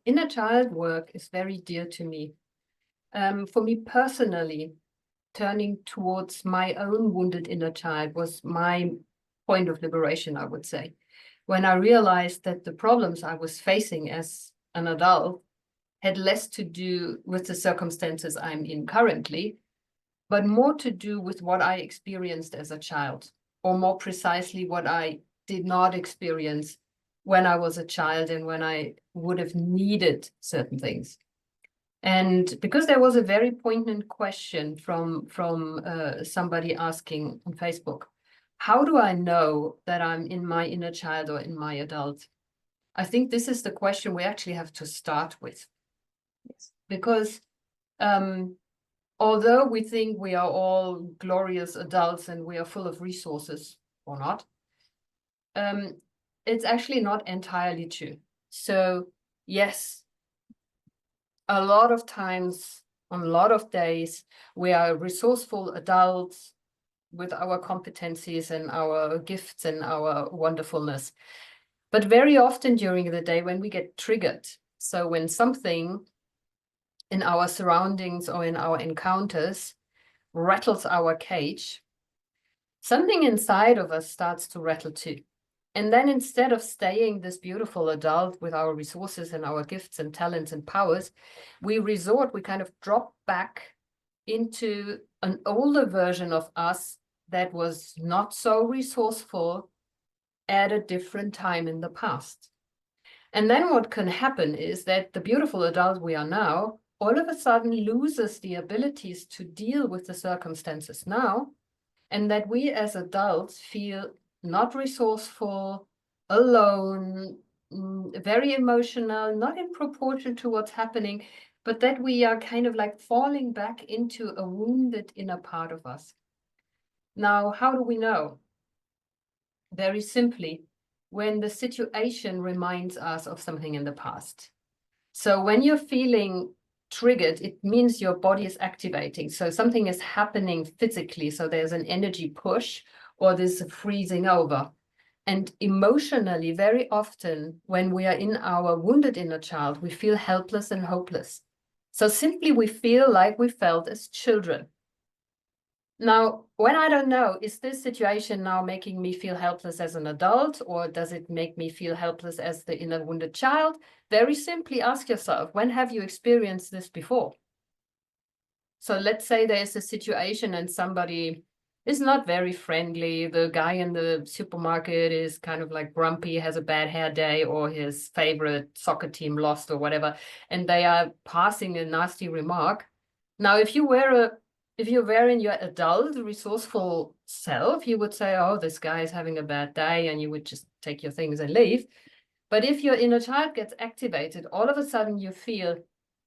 Inner child work is very dear to me. For me personally, turning towards my own wounded inner child was my point of liberation, I would say. When I realized that the problems I was facing as an adult had less to do with the circumstances I'm in currently, but more to do with what I experienced as a child, or more precisely, what I did not experience when I was a child and when I would have needed certain things. And because there was a very poignant question from somebody asking on Facebook, how do I know that I'm in my inner child or in my adult? I think this is the question we actually have to start with. Yes. Because although we think we are all glorious adults and we are full of resources or not, it's actually not entirely true. So yes, a lot of times, on a lot of days, we are resourceful adults with our competencies and our gifts and our wonderfulness. But very often during the day when we get triggered, so when something in our surroundings or in our encounters rattles our cage, something inside of us starts to rattle too. And then instead of staying this beautiful adult with our resources and our gifts and talents and powers, we kind of drop back into an older version of us that was not so resourceful at a different time in the past. And then what can happen is that the beautiful adult we are now all of a sudden loses the abilities to deal with the circumstances now, and that we as adults feel not resourceful, alone, very emotional, not in proportion to what's happening, but that we are kind of like falling back into a wounded inner part of us. Now, how do we know? Very simply, when the situation reminds us of something in the past. So when you're feeling triggered, it means your body is activating. So something is happening physically. So there's an energy push or there's a freezing over. And emotionally, very often when we are in our wounded inner child, we feel helpless and hopeless. So simply we feel like we felt as children. Now, when I don't know, is this situation now making me feel helpless as an adult, or does it make me feel helpless as the inner wounded child? Very simply ask yourself, when have you experienced this before? So let's say there's a situation and somebody is not very friendly. The guy in the supermarket is kind of like grumpy, has a bad hair day, or his favorite soccer team lost or whatever, and they are passing a nasty remark. Now, if you're wearing your adult, resourceful self, you would say, oh, this guy is having a bad day, and you would just take your things and leave. But if your inner child gets activated, all of a sudden you feel,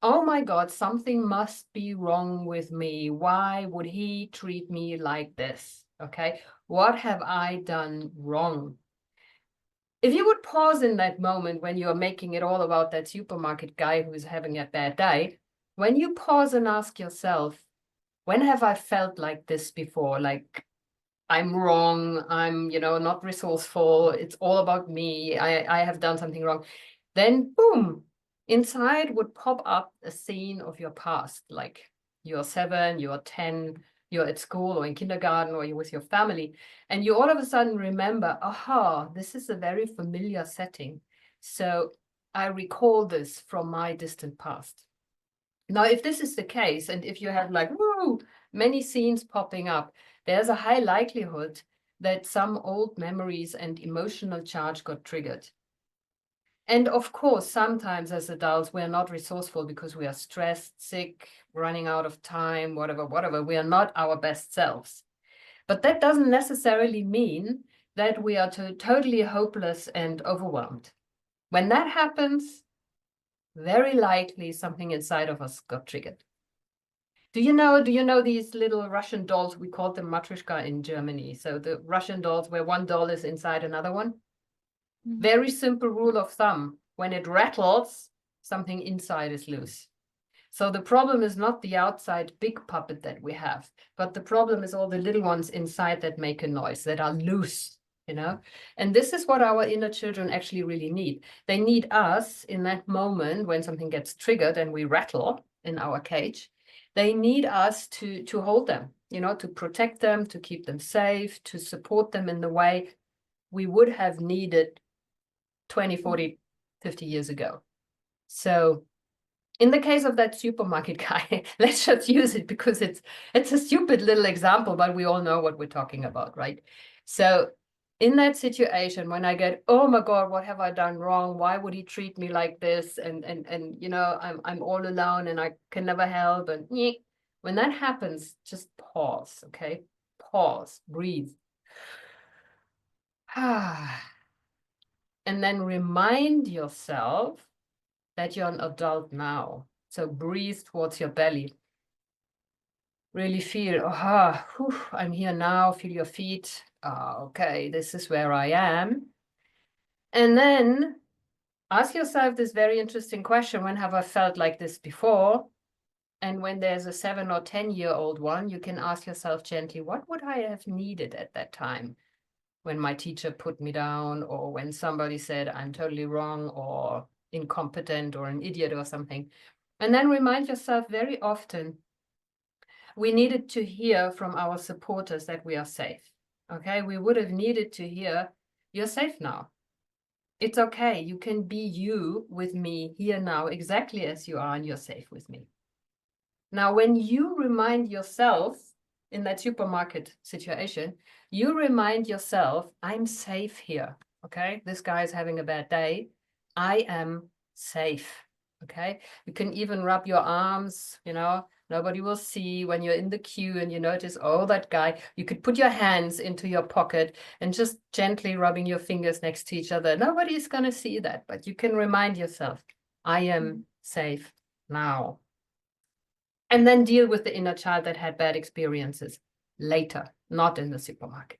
oh my God, something must be wrong with me. Why would he treat me like this? Okay, what have I done wrong? If you would pause in that moment when you're making it all about that supermarket guy who's having a bad day, when you pause and ask yourself, when have I felt like this before? Like, I'm wrong, I'm, not resourceful, it's all about me, I have done something wrong. Then, boom, inside would pop up a scene of your past, like you're 7, you're 10, you're at school or in kindergarten, or you're with your family, and you all of a sudden remember, aha, this is a very familiar setting. So I recall this from my distant past. Now, if this is the case, and if you have like, woo, many scenes popping up, there's a high likelihood that some old memories and emotional charge got triggered. And of course, sometimes as adults, we're not resourceful because we are stressed, sick, running out of time, whatever. We are not our best selves. But that doesn't necessarily mean that we are totally hopeless and overwhelmed. When that happens, very likely something inside of us got triggered. Do you know these little Russian dolls? We called them matryoshka in Germany. So the Russian dolls where one doll is inside another one. Mm-hmm. Very simple rule of thumb. When it rattles, something inside is loose. So the problem is not the outside big puppet that we have, but the problem is all the little ones inside that make a noise, that are loose, And this is what our inner children actually really need. They need us in that moment when something gets triggered and we rattle in our cage. They need us to hold them, to protect them, to keep them safe, to support them in the way we would have needed 20, 40, 50 years ago. So in the case of that supermarket guy, let's just use it because it's a stupid little example, but we all know what we're talking about, right? So in that situation, when I get, oh my God, what have I done wrong? Why would he treat me like this? And I'm all alone and I can never help. And when that happens, just pause, okay? Pause, breathe. And then remind yourself that you're an adult now. So breathe towards your belly. Really feel, I'm here now, feel your feet. Okay, this is where I am. And then ask yourself this very interesting question, when have I felt like this before? And when there's a 7 or 10-year-old one, you can ask yourself gently, what would I have needed at that time? When my teacher put me down, or when somebody said I'm totally wrong or incompetent or an idiot or something. And then remind yourself very often, we needed to hear from our supporters that we are safe. Okay, we would have needed to hear, you're safe now. It's okay, you can be you with me here now, exactly as you are, and you're safe with me. Now, when you remind yourself in that supermarket situation, you remind yourself, I'm safe here, okay? This guy is having a bad day. I am safe, okay? You can even rub your arms, nobody will see when you're in the queue and you notice, oh, that guy. You could put your hands into your pocket and just gently rubbing your fingers next to each other. Nobody's going to see that, but you can remind yourself, I am safe now. And then deal with the inner child that had bad experiences later, not in the supermarket.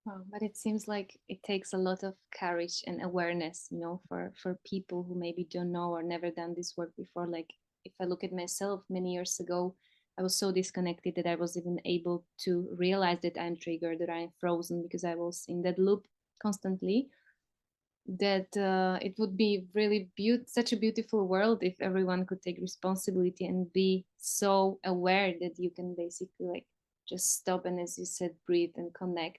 Wow, but it seems like it takes a lot of courage and awareness, for people who maybe don't know or never done this work before. Like if I look at myself many years ago, I was so disconnected that I was even able to realize that I'm triggered, that I'm frozen because I was in that loop constantly. That it would be really such a beautiful world if everyone could take responsibility and be so aware that you can basically like just stop and, as you said, breathe and connect.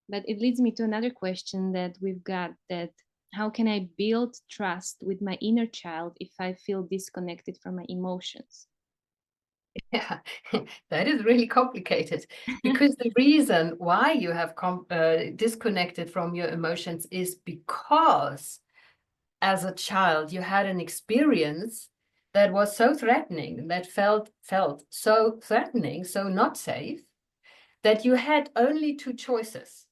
But it leads me to another question that we've got, that how can I build trust with my inner child if I feel disconnected from my emotions? Yeah, that is really complicated, because the reason why you have disconnected from your emotions is because as a child you had an experience that was so threatening, that felt so threatening, so not safe, that you had only two choices,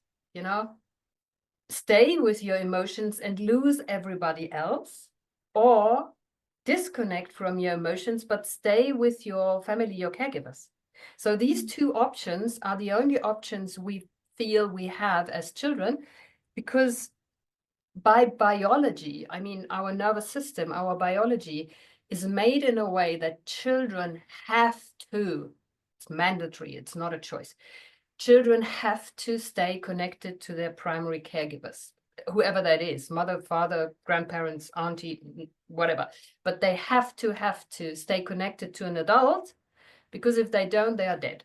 stay with your emotions and lose everybody else, or disconnect from your emotions but stay with your family, your caregivers. So these two options are the only options we feel we have as children, because by biology, I mean, our nervous system, our biology is made in a way that children have to, it's mandatory, it's not a choice. Children have to stay connected to their primary caregivers, whoever that is, mother, father, grandparents, auntie, whatever. But they have to stay connected to an adult, because if they don't, they are dead.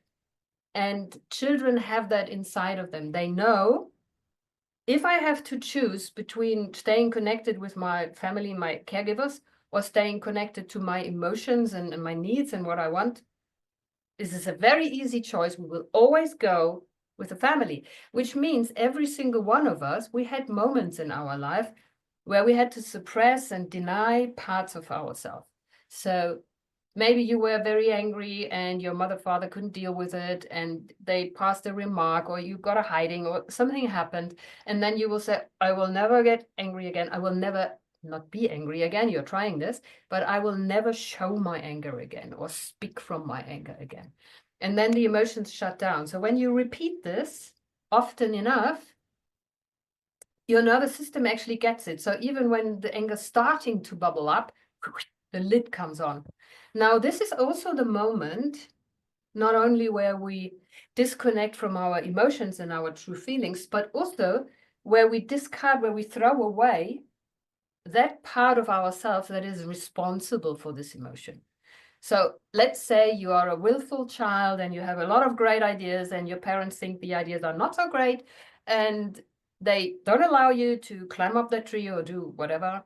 And children have that inside of them. They know, if I have to choose between staying connected with my family, my caregivers, or staying connected to my emotions and my needs and what I want, this is a very easy choice. We will always go with the family, which means every single one of us, we had moments in our life where we had to suppress and deny parts of ourselves. So maybe you were very angry and your mother, father couldn't deal with it and they passed a remark, or you got a hiding, or something happened. And then you will say, I will never get angry again. I will never not be angry again. You're trying this, but I will never show my anger again or speak from my anger again. And then the emotions shut down. So when you repeat this often enough, your nervous system actually gets it. So even when the anger is starting to bubble up, the lid comes on. Now, this is also the moment, not only where we disconnect from our emotions and our true feelings, but also where we discard, where we throw away that part of ourselves that is responsible for this emotion. So let's say you are a willful child and you have a lot of great ideas and your parents think the ideas are not so great and they don't allow you to climb up the tree or do whatever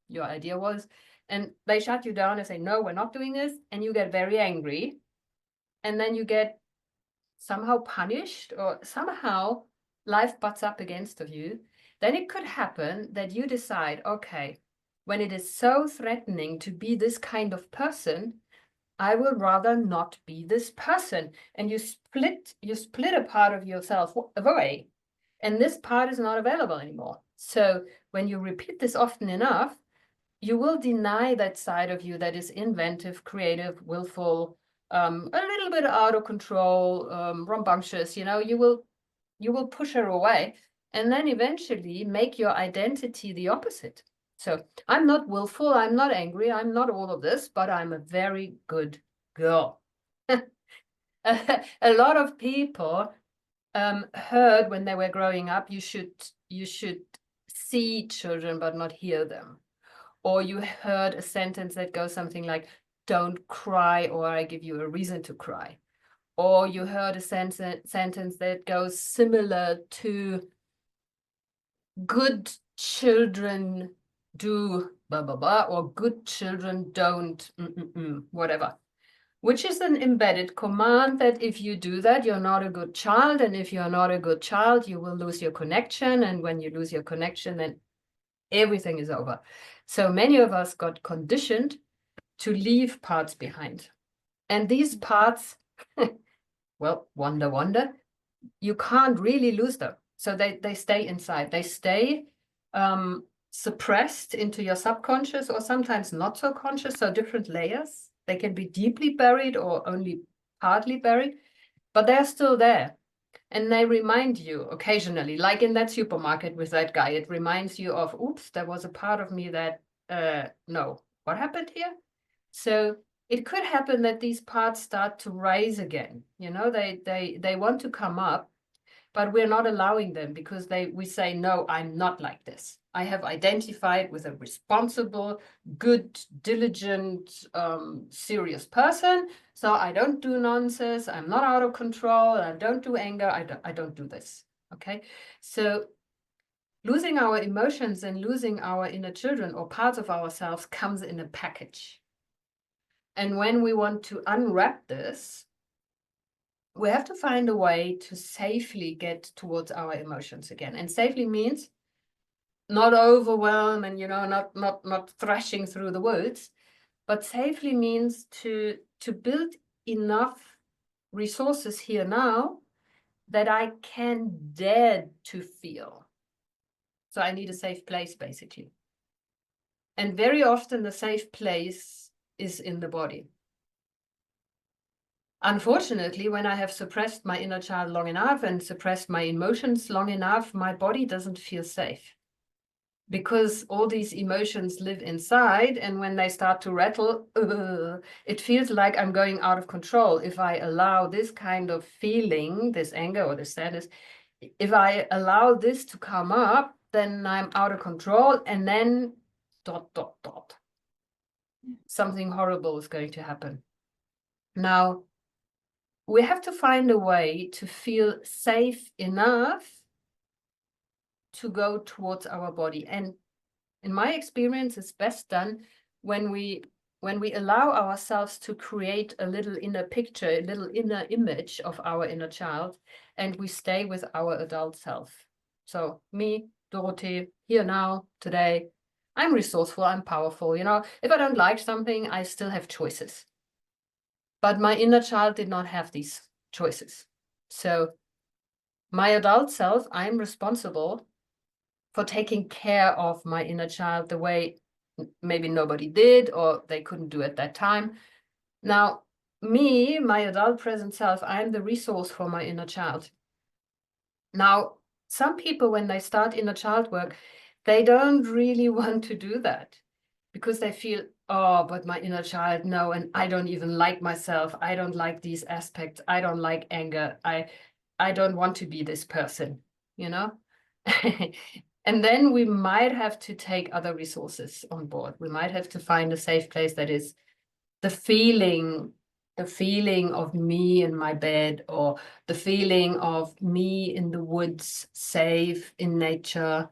your idea was. And they shut you down and say, no, we're not doing this. And you get very angry. And then you get somehow punished or somehow life butts up against of you. Then it could happen that you decide, okay, when it is so threatening to be this kind of person, I will rather not be this person. And you split a part of yourself away. And this part is not available anymore. So when you repeat this often enough, you will deny that side of you that is inventive, creative, willful, a little bit out of control, rambunctious, you will push her away and then eventually make your identity the opposite. So I'm not willful, I'm not angry, I'm not all of this, but I'm a very good girl. A lot of people heard when they were growing up, you should see children but not hear them. Or you heard a sentence that goes something like, don't cry or I give you a reason to cry. Or you heard a sentence that goes similar to, good children do blah, blah, blah, or good children don't, whatever. Which is an embedded command that if you do that, you're not a good child. And if you're not a good child, you will lose your connection. And when you lose your connection, then everything is over. So many of us got conditioned to leave parts behind. And these parts, well, wonder, you can't really lose them. So they stay inside. They stay suppressed into your subconscious or sometimes not so conscious, so different layers. They can be deeply buried or only partly buried, but they're still there. And they remind you occasionally, like in that supermarket with that guy, it reminds you of, oops, there was a part of me that, no, what happened here? So it could happen that these parts start to rise again. They want to come up, but we're not allowing them because we say, no, I'm not like this. I have identified with a responsible, good, diligent, serious person. So I don't do nonsense. I'm not out of control. I don't do anger. I don't do this. Okay. So losing our emotions and losing our inner children or parts of ourselves comes in a package. And when we want to unwrap this, we have to find a way to safely get towards our emotions again. And safely means not overwhelm and not thrashing through the woods, but safely means to build enough resources here now that I can dare to feel. So I need a safe place, basically. And very often the safe place is in the body. Unfortunately, when I have suppressed my inner child long enough and suppressed my emotions long enough, my body doesn't feel safe. Because all these emotions live inside, and when they start to rattle, it feels like I'm going out of control. If I allow this kind of feeling, this anger or this sadness, if I allow this to come up, then I'm out of control, and then ... something horrible is going to happen. Now, we have to find a way to feel safe enough to go towards our body. And in my experience, it's best done when we allow ourselves to create a little inner picture, a little inner image of our inner child, and we stay with our adult self. So me, Dorothe, here now, today, I'm resourceful, I'm powerful. If I don't like something, I still have choices. But my inner child did not have these choices. So my adult self, I'm responsible for taking care of my inner child the way maybe nobody did or they couldn't do at that time. Now, me, my adult present self, I'm the resource for my inner child. Now, some people, when they start inner child work, they don't really want to do that because they feel, oh, but my inner child, no, and I don't even like myself. I don't like these aspects. I don't like anger. I don't want to be this person, you know? And then we might have to take other resources on board. We might have to find a safe place that is the feeling of me in my bed, or the feeling of me in the woods, safe in nature,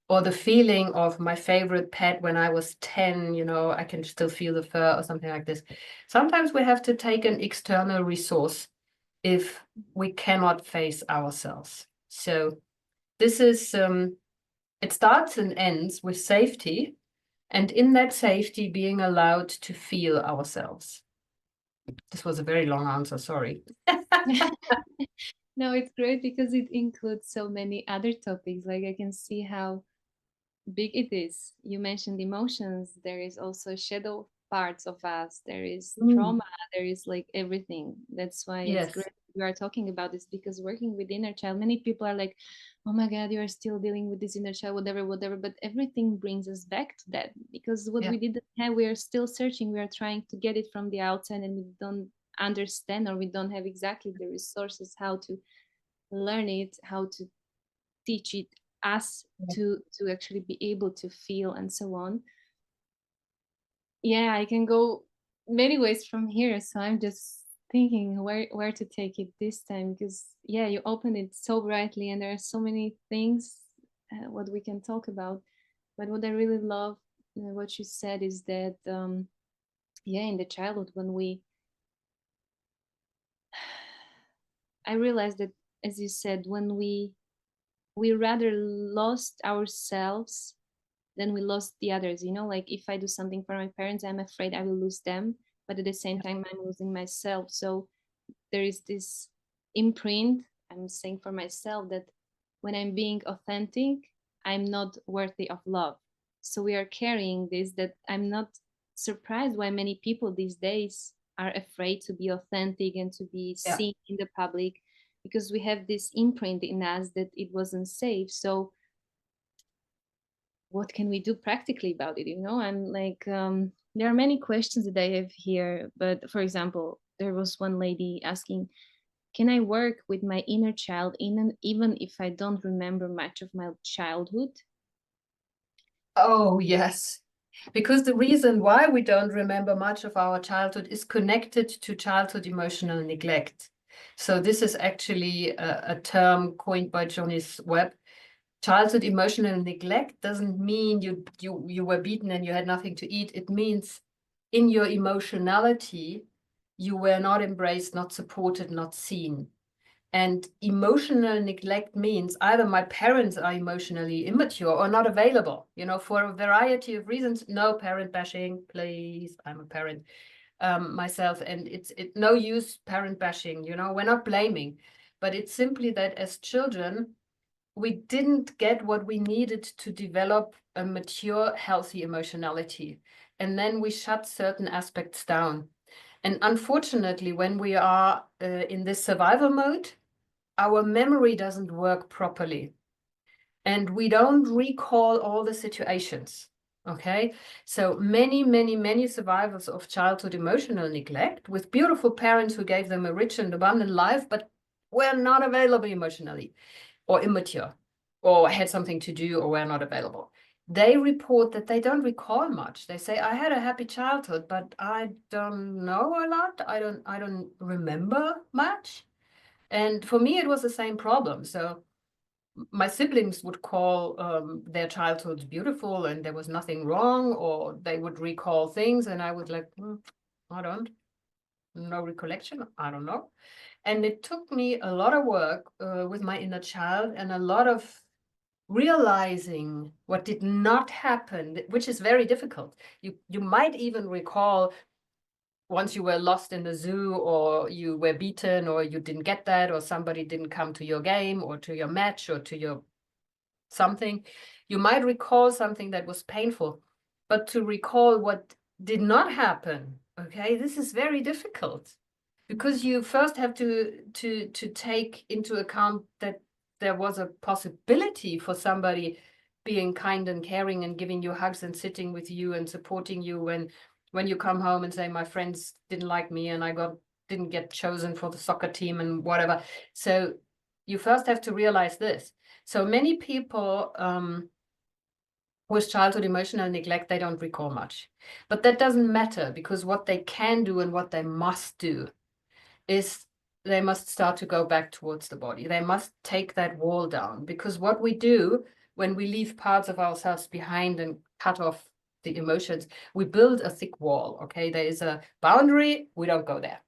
or the feeling of my favorite pet when I was 10, you know, I can still feel the fur or something like this. Sometimes we have to take an external resource if we cannot face ourselves. So this is, it starts and ends with safety, and in that safety, being allowed to feel ourselves. This was a very long answer, sorry. No, it's great because it includes so many other topics. Like I can see how big it is. You mentioned emotions. There is also shadow parts of us. There is trauma. There is like everything. That's why it's Yes. great we are talking about this, because working with inner child, many people are like, oh my God, you are still dealing with this inner child, whatever, whatever. But everything brings us back to that, because what Yeah. we didn't have, we are still searching. We are trying to get it from the outside, and we don't understand, or we don't have exactly the resources how to learn it, how to teach it us to actually be able to feel and so on. Yeah, I can go many ways from here, so I'm just thinking where to take it this time, because yeah, you opened it so brightly and there are so many things what we can talk about. But what I really love what you said is that yeah, in the childhood, when I realized that, as you said, when we rather lost ourselves, then we lost the others. You know, like if I do something for my parents, I'm afraid I will lose them, but at the same time I'm losing myself. So there is this imprint, I'm saying for myself, that when I'm being authentic, I'm not worthy of love. So we are carrying this, that I'm not surprised why many people these days are afraid to be authentic and to be Yeah. seen in the public, because we have this imprint in us that it wasn't safe. So what can we do practically about it? You know, I'm like, there are many questions that I have here. But for example, there was one lady asking, can I work with my inner child even if I don't remember much of my childhood? Oh, yes. Because the reason why we don't remember much of our childhood is connected to childhood emotional neglect. So this is actually a term coined by Jonas Webb. Childhood emotional neglect doesn't mean you were beaten and you had nothing to eat. It means in your emotionality, you were not embraced, not supported, not seen. And emotional neglect means either my parents are emotionally immature or not available, you know, for a variety of reasons. No parent bashing, please. I'm a parent myself, and it's no use parent bashing, you know, we're not blaming, but it's simply that as children, we didn't get what we needed to develop a mature, healthy emotionality. And then we shut certain aspects down. And unfortunately, when we are in this survival mode, our memory doesn't work properly. And we don't recall all the situations. Okay, so many survivors of childhood emotional neglect with beautiful parents who gave them a rich and abundant life, but were not available emotionally, or immature, or had something to do, or were not available. They report that they don't recall much. They say, I had a happy childhood, but I don't know a lot. I don't remember much. And for me, it was the same problem. So my siblings would call their childhoods beautiful and there was nothing wrong, or they would recall things and I would like, I don't, no recollection, I don't know. And it took me a lot of work with my inner child and a lot of realizing what did not happen, which is very difficult. You might even recall once you were lost in the zoo, or you were beaten, or you didn't get that, or somebody didn't come to your game or to your match or to your something. You might recall something that was painful, but to recall what did not happen, okay, this is very difficult, because you first have to take into account that there was a possibility for somebody being kind and caring and giving you hugs and sitting with you and supporting you when you come home and say, my friends didn't like me and didn't get chosen for the soccer team and whatever. So you first have to realize this. So many people with childhood emotional neglect, they don't recall much. But that doesn't matter, because what they can do and what they must do is they must start to go back towards the body. They must take that wall down, because what we do when we leave parts of ourselves behind and cut off the emotions, we build a thick wall, okay? There is a boundary, we don't go there.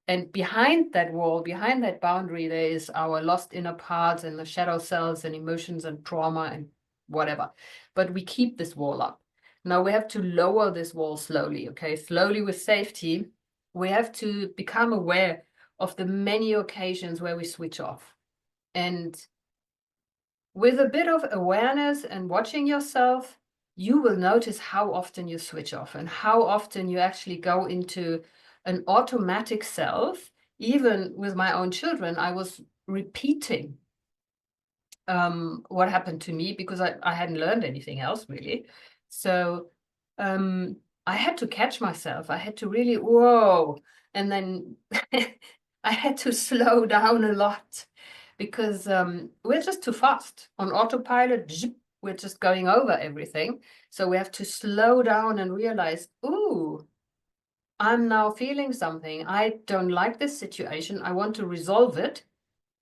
And behind that wall, behind that boundary, there is our lost inner parts and the shadow selves and emotions and trauma and whatever. But we keep this wall up. Now we have to lower this wall slowly, okay? Slowly with safety. We have to become aware of the many occasions where we switch off. And with a bit of awareness and watching yourself, you will notice how often you switch off and how often you actually go into an automatic self. Even with my own children, I was repeating what happened to me, because I hadn't learned anything else really. So I had to catch myself. I had to really, whoa. And then I had to slow down a lot, because we're just too fast on autopilot. We're just going over everything. So we have to slow down and realize, ooh, I'm now feeling something. I don't like this situation. I want to resolve it.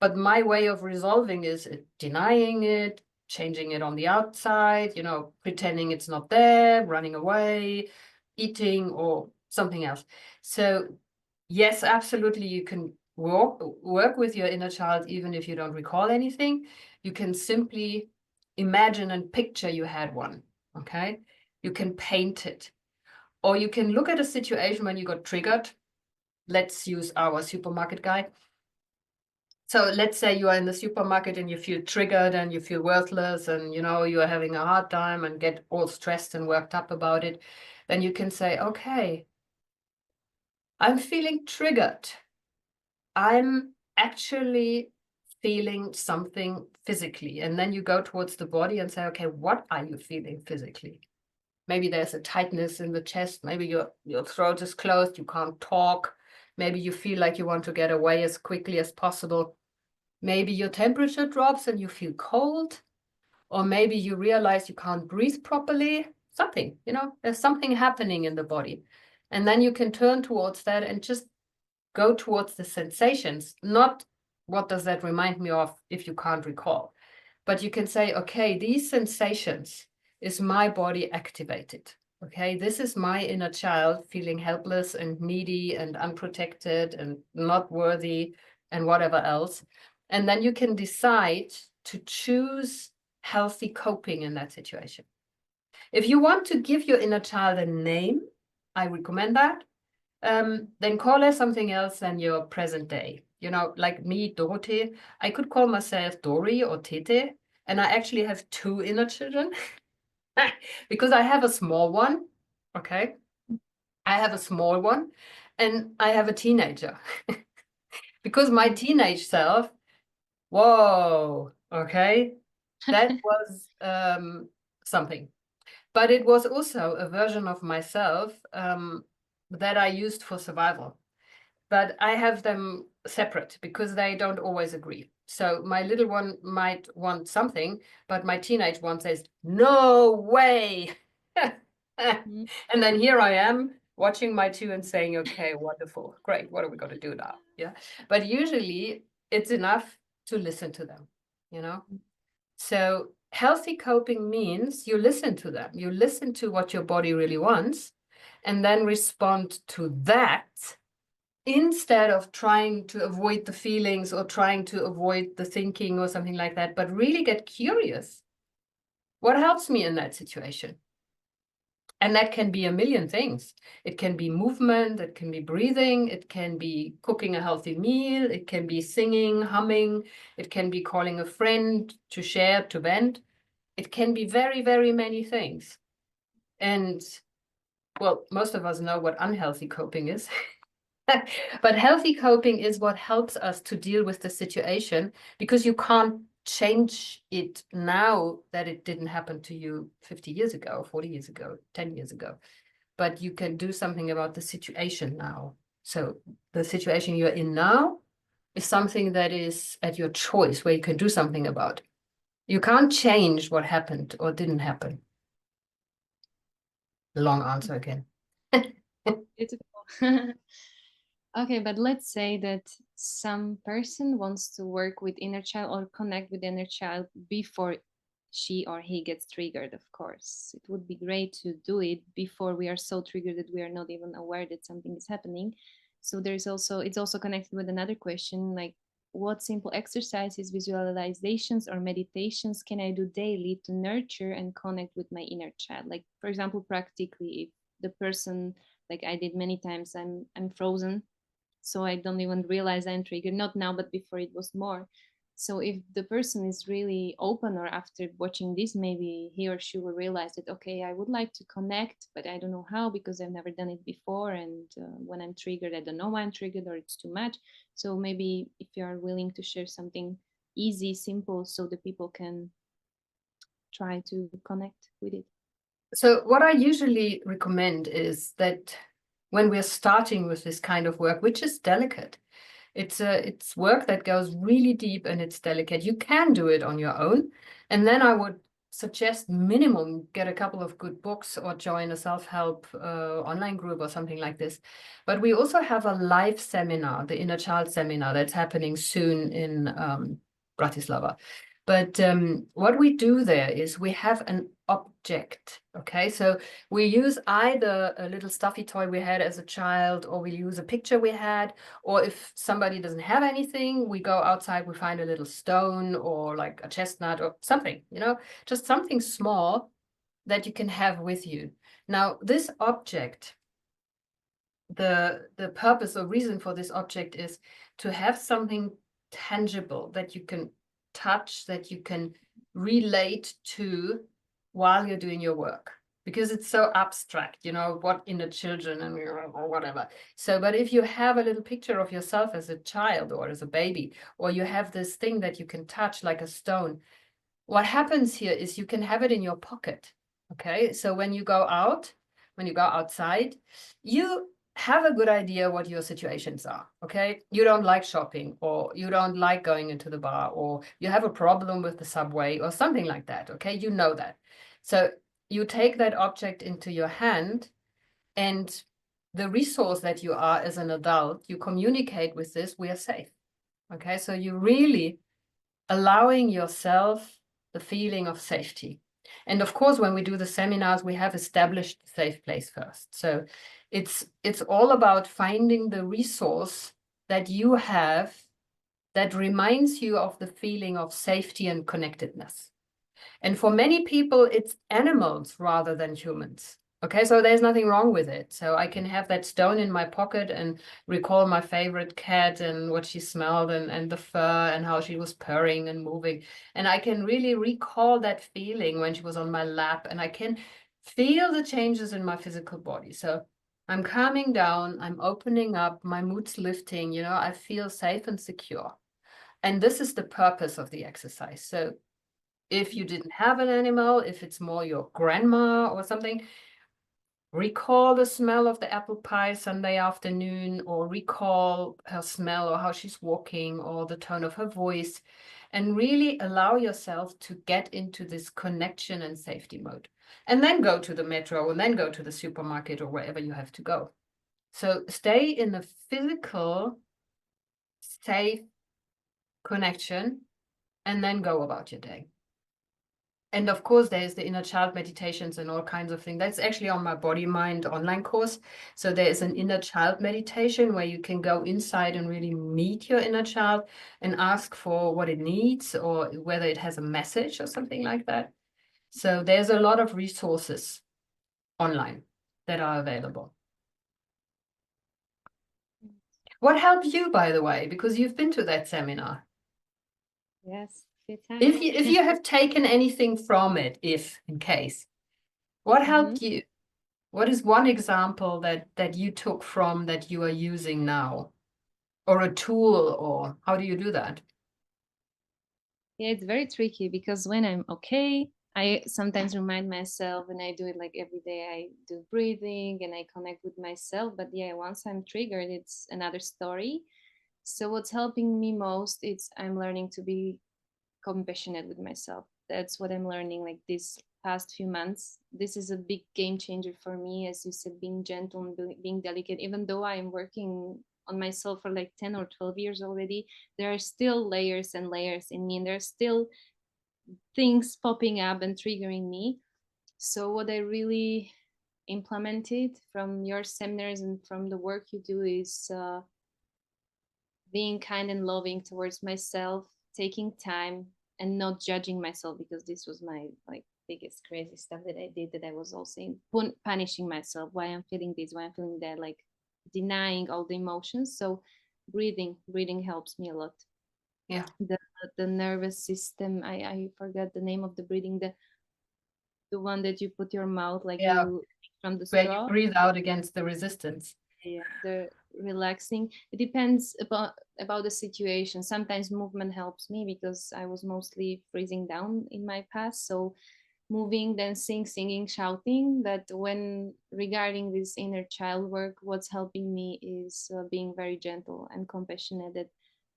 But my way of resolving is denying it, changing it on the outside, pretending it's not there, running away, eating, or something else. So yes, absolutely, you can work with your inner child even if you don't recall anything. You can simply imagine and picture you had one, okay? You can paint it. Or you can look at a situation when you got triggered. Let's use our supermarket guy. So let's say you are in the supermarket and you feel triggered and you feel worthless and you are having a hard time and get all stressed and worked up about it. Then you can say, okay, I'm feeling triggered. I'm actually feeling something physically. And then you go towards the body and say, okay, what are you feeling physically? Maybe there's a tightness in the chest. Maybe your throat is closed. You can't talk. Maybe you feel like you want to get away as quickly as possible. Maybe your temperature drops and you feel cold, or maybe you realize you can't breathe properly. Something, there's something happening in the body. And then you can turn towards that and just go towards the sensations, not what does that remind me of if you can't recall. But you can say, okay, these sensations is my body activated. Okay, this is my inner child feeling helpless and needy and unprotected and not worthy and whatever else. And then you can decide to choose healthy coping in that situation. If you want to give your inner child a name, I recommend that. Then call her something else than your present day. Like me, Dorothe, I could call myself Dori or Tete, and I actually have two inner children because I have a small one, okay? I have a small one, and I have a teenager. Because my teenage self, whoa, okay, that was something. But it was also a version of myself that I used for survival. But I have them separate because they don't always agree. So my little one might want something, but my teenage one says, no way. And then here I am watching my two and saying, okay, wonderful, great, what are we going to do now? Yeah. But usually it's enough to listen to them, So healthy coping means you listen to them, you listen to what your body really wants, and then respond to that instead of trying to avoid the feelings or trying to avoid the thinking or something like that, but really get curious. What helps me in that situation? And that can be a million things. It can be movement, it can be breathing, it can be cooking a healthy meal, it can be singing, humming, it can be calling a friend to share, to vent. It can be very, very many things. And well, most of us know what unhealthy coping is. But healthy coping is what helps us to deal with the situation, because you can't change it now that it didn't happen to you 50 years ago, 40 years ago, 10 years ago, but you can do something about the situation now. So the situation you're in now is something that is at your choice, where you can do something about. You can't change what happened or didn't happen. Long answer again. Beautiful. Okay, but let's say that some person wants to work with inner child or connect with inner child before she or he gets triggered, of course. It would be great to do it before we are so triggered that we are not even aware that something is happening. So it's also connected with another question, like what simple exercises, visualizations, or meditations can I do daily to nurture and connect with my inner child? Like, for example, practically, if the person, like I did many times, I'm frozen, so I don't even realize I'm triggered. Not now, but before it was more. So if the person is really open, or after watching this, maybe he or she will realize that, okay, I would like to connect, but I don't know how because I've never done it before. And when I'm triggered, I don't know why I'm triggered, or it's too much. So maybe if you are willing to share something easy, simple, so the people can try to connect with it. So what I usually recommend is that when we're starting with this kind of work, which is delicate, it's work that goes really deep and it's delicate. You can do it on your own. And then I would suggest minimum get a couple of good books or join a self-help online group or something like this. But we also have a live seminar, the Inner Child seminar, that's happening soon in Bratislava. But what we do there is we have an object, okay? So we use either a little stuffy toy we had as a child, or we use a picture we had, or if somebody doesn't have anything, we go outside, we find a little stone or like a chestnut or something, you know, just something small that you can have with you. Now, this object, the purpose or reason for this object is to have something tangible that you can touch, that you can relate to while you're doing your work, because it's so abstract, you know, what inner children and or whatever. So, but if you have a little picture of yourself as a child or as a baby, or you have this thing that you can touch like a stone, what happens here is you can have it in your pocket. Okay, so when you go out, when you go outside, you have a good idea what your situations are. Okay, you don't like shopping, or you don't like going into the bar, or you have a problem with the subway or something like that. Okay, you know that. So you take that object into your hand, and the resource that you are as an adult, you communicate with this, we are safe. Okay, so you really allowing yourself the feeling of safety. And of course, when we do the seminars, we have established the safe place first. So it's all about finding the resource that you have that reminds you of the feeling of safety and connectedness. And for many people, it's animals rather than humans. Okay, so there's nothing wrong with it. So I can have that stone in my pocket and recall my favorite cat and what she smelled, and the fur and how she was purring and moving. And I can really recall that feeling when she was on my lap, and I can feel the changes in my physical body. So I'm calming down, I'm opening up, my mood's lifting, you know, I feel safe and secure. And this is the purpose of the exercise. So if you didn't have an animal, if it's more your grandma or something, recall the smell of the apple pie Sunday afternoon, or recall her smell or how she's walking or the tone of her voice, and really allow yourself to get into this connection and safety mode. And then go to the metro, and then go to the supermarket or wherever you have to go. So stay in a physical, safe connection, and then go about your day. And of course, there's the inner child meditations and all kinds of things. That's actually on my Body Mind online course. So there is an inner child meditation where you can go inside and really meet your inner child and ask for what it needs, or whether it has a message or something like that. So there's a lot of resources online that are available. What helped you, by the way, because you've been to that seminar? Yes, few times. If you have taken anything from it, if in case, what helped you? What is one example that you took from that you are using now, or a tool, or how do you do that? Yeah, it's very tricky because when I'm okay, I sometimes remind myself, and I do it like every day. I do breathing and I connect with myself. But yeah, once I'm triggered, it's another story. So what's helping me most is I'm learning to be compassionate with myself. That's what I'm learning like this past few months. This is a big game changer for me, as you said, being gentle and being delicate. Even though I'm working on myself for like 10 or 12 years already, there are still layers and layers in me, and there's still things popping up and triggering me. So what I really implemented from your seminars and from the work you do is being kind and loving towards myself, taking time and not judging myself, because this was my like biggest crazy stuff that I did, that I was also punishing myself, why I'm feeling this, why I'm feeling that, like denying all the emotions. So breathing helps me a lot. Yeah. The the nervous system, I forgot the name of the breathing, the one that you put your mouth like Yeah. you from the Where you straw. breathe out against the resistance. Yeah, the relaxing. It depends about the situation. Sometimes movement helps me because I was mostly freezing down in my past. So moving, dancing, singing, shouting. That when regarding this inner child work, what's helping me is being very gentle and compassionate. That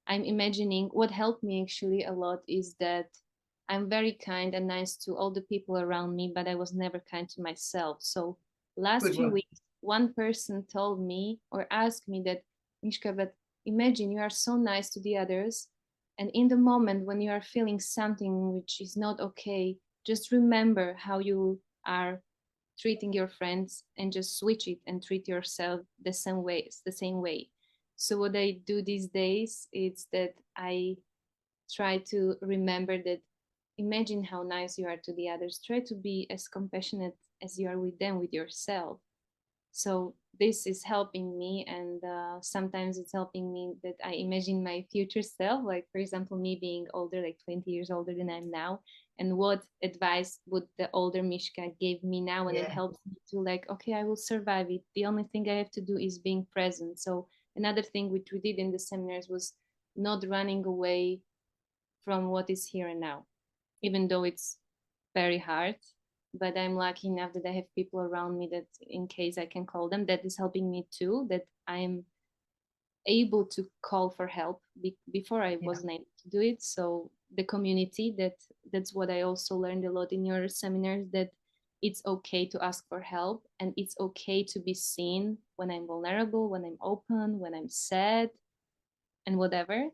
I'm imagining what helped me actually a lot is that I'm very kind and nice to all the people around me, but I was never kind to myself. So last Good few one. weeks, one person told me or asked me that, Mishka, but imagine you are so nice to the others, and in the moment when you are feeling something which is not okay, just remember how you are treating your friends and just switch it and treat yourself the same way. So what I do these days is that I try to remember that, imagine how nice you are to the others, try to be as compassionate as you are with them, with yourself. So this is helping me, and sometimes it's helping me that I imagine my future self, like for example me being older, like 20 years older than I'm now, and what advice would the older Mishka give me now, and it Yeah. helps me to like, okay, I will survive it, the only thing I have to do is being present. So another thing which we did in the seminars was not running away from what is here and now, even though it's very hard. But I'm lucky enough that I have people around me that, in case I can call them, that is helping me too. That I'm able to call for help. Before I Yeah. wasn't able to do it. So the community, that's what I also learned a lot in your seminars, that it's okay to ask for help, and it's okay to be seen when I'm vulnerable, when I'm open, when I'm sad, and whatever.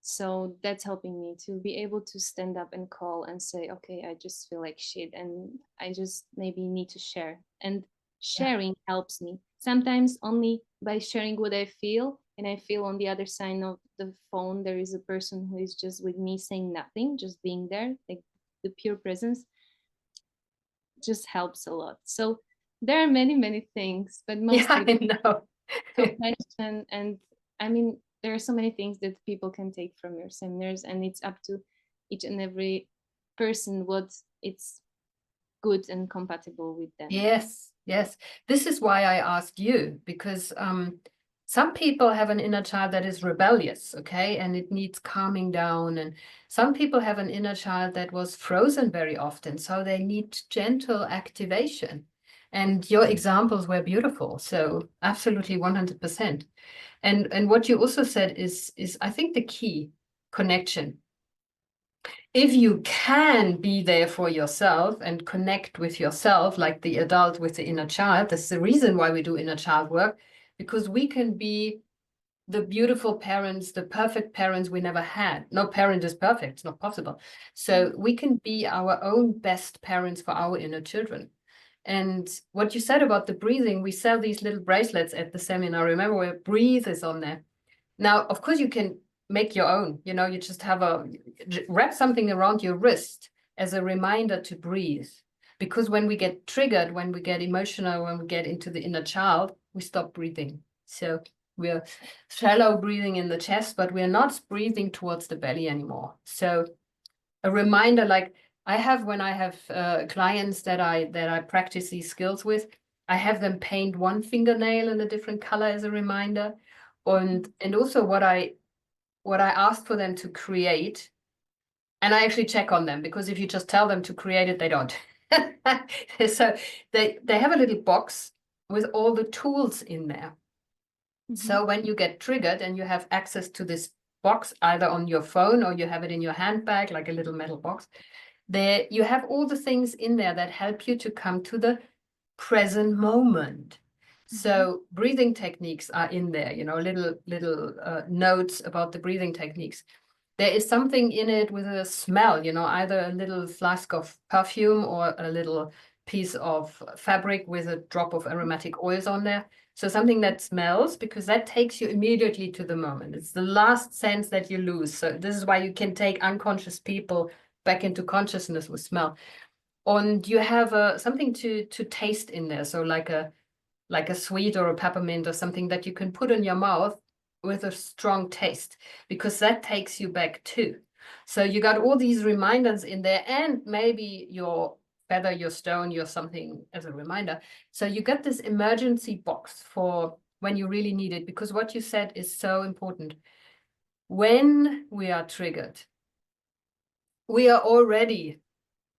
So that's helping me to be able to stand up and call and say, okay, I just feel like shit and I just maybe need to share. And Yeah. sharing helps me sometimes only by sharing what I feel, and I feel on the other side of the phone there is a person who is just with me saying nothing, just being there, like the pure presence just helps a lot. So there are many things, but Yeah, mostly I know. compassion. And I mean, there are so many things that people can take from your seminars, and it's up to each and every person what it's good and compatible with them. Yes, yes. This is why I asked you, because some people have an inner child that is rebellious, okay, and it needs calming down. And some people have an inner child that was frozen very often, so they need gentle activation. And your examples were beautiful, so absolutely 100%. And what you also said is I think the key connection. If you can be there for yourself and connect with yourself, like the adult with the inner child, that's the reason why we do inner child work, because we can be the beautiful parents, the perfect parents we never had. No parent is perfect, it's not possible. So we can be our own best parents for our inner children. And what you said about the breathing, we sell these little bracelets at the seminar. Remember where breathe is on there. Now, of course, you can make your own. You just have wrap something around your wrist as a reminder to breathe. Because when we get triggered, when we get emotional, when we get into the inner child, we stop breathing. So we're shallow breathing in the chest, but we're not breathing towards the belly anymore. So a reminder, like I have when I have clients that I practice these skills with, I have them paint one fingernail in a different color as a reminder. And also what I ask for them to create And I actually check on them, because if you just tell them to create it, they don't. So they have a little box with all the tools in there. So when you get triggered and you have access to this box, either on your phone or you have it in your handbag, like a little metal box, there you have all the things in there that help you to come to the present moment. So breathing techniques are in there, you know, little notes about the breathing techniques. There is something in it with a smell, you know, either a little flask of perfume or a little piece of fabric with a drop of aromatic oils on there. So something that smells, because that takes you immediately to the moment. It's the last sense that you lose. So this is why you can take unconscious people back into consciousness with smell. And you have something to taste in there. So like a sweet or a peppermint or something that you can put in your mouth with a strong taste, because that takes you back too. So you got all these reminders in there, and maybe your feather, your stone, your something as a reminder. So you got this emergency box for when you really need it, because what you said is so important. When we are triggered, we are already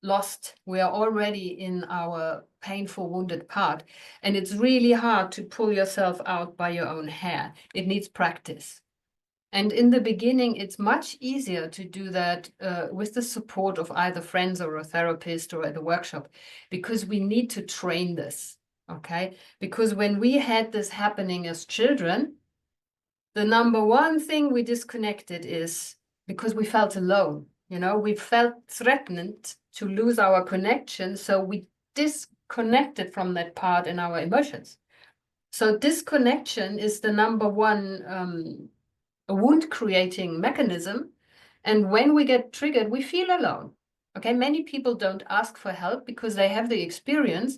lost. We are already in our painful, wounded part. And it's really hard to pull yourself out by your own hair. It needs practice. And in the beginning, it's much easier to do that with the support of either friends or a therapist or at a workshop, because we need to train this, okay? Because when we had this happening as children, the number one thing we disconnected is because we felt alone. You know, we felt threatened to lose our connection. So we disconnected from that part in our emotions. So disconnection is the number one wound creating mechanism. And when we get triggered, we feel alone. Okay, many people don't ask for help because they have the experience.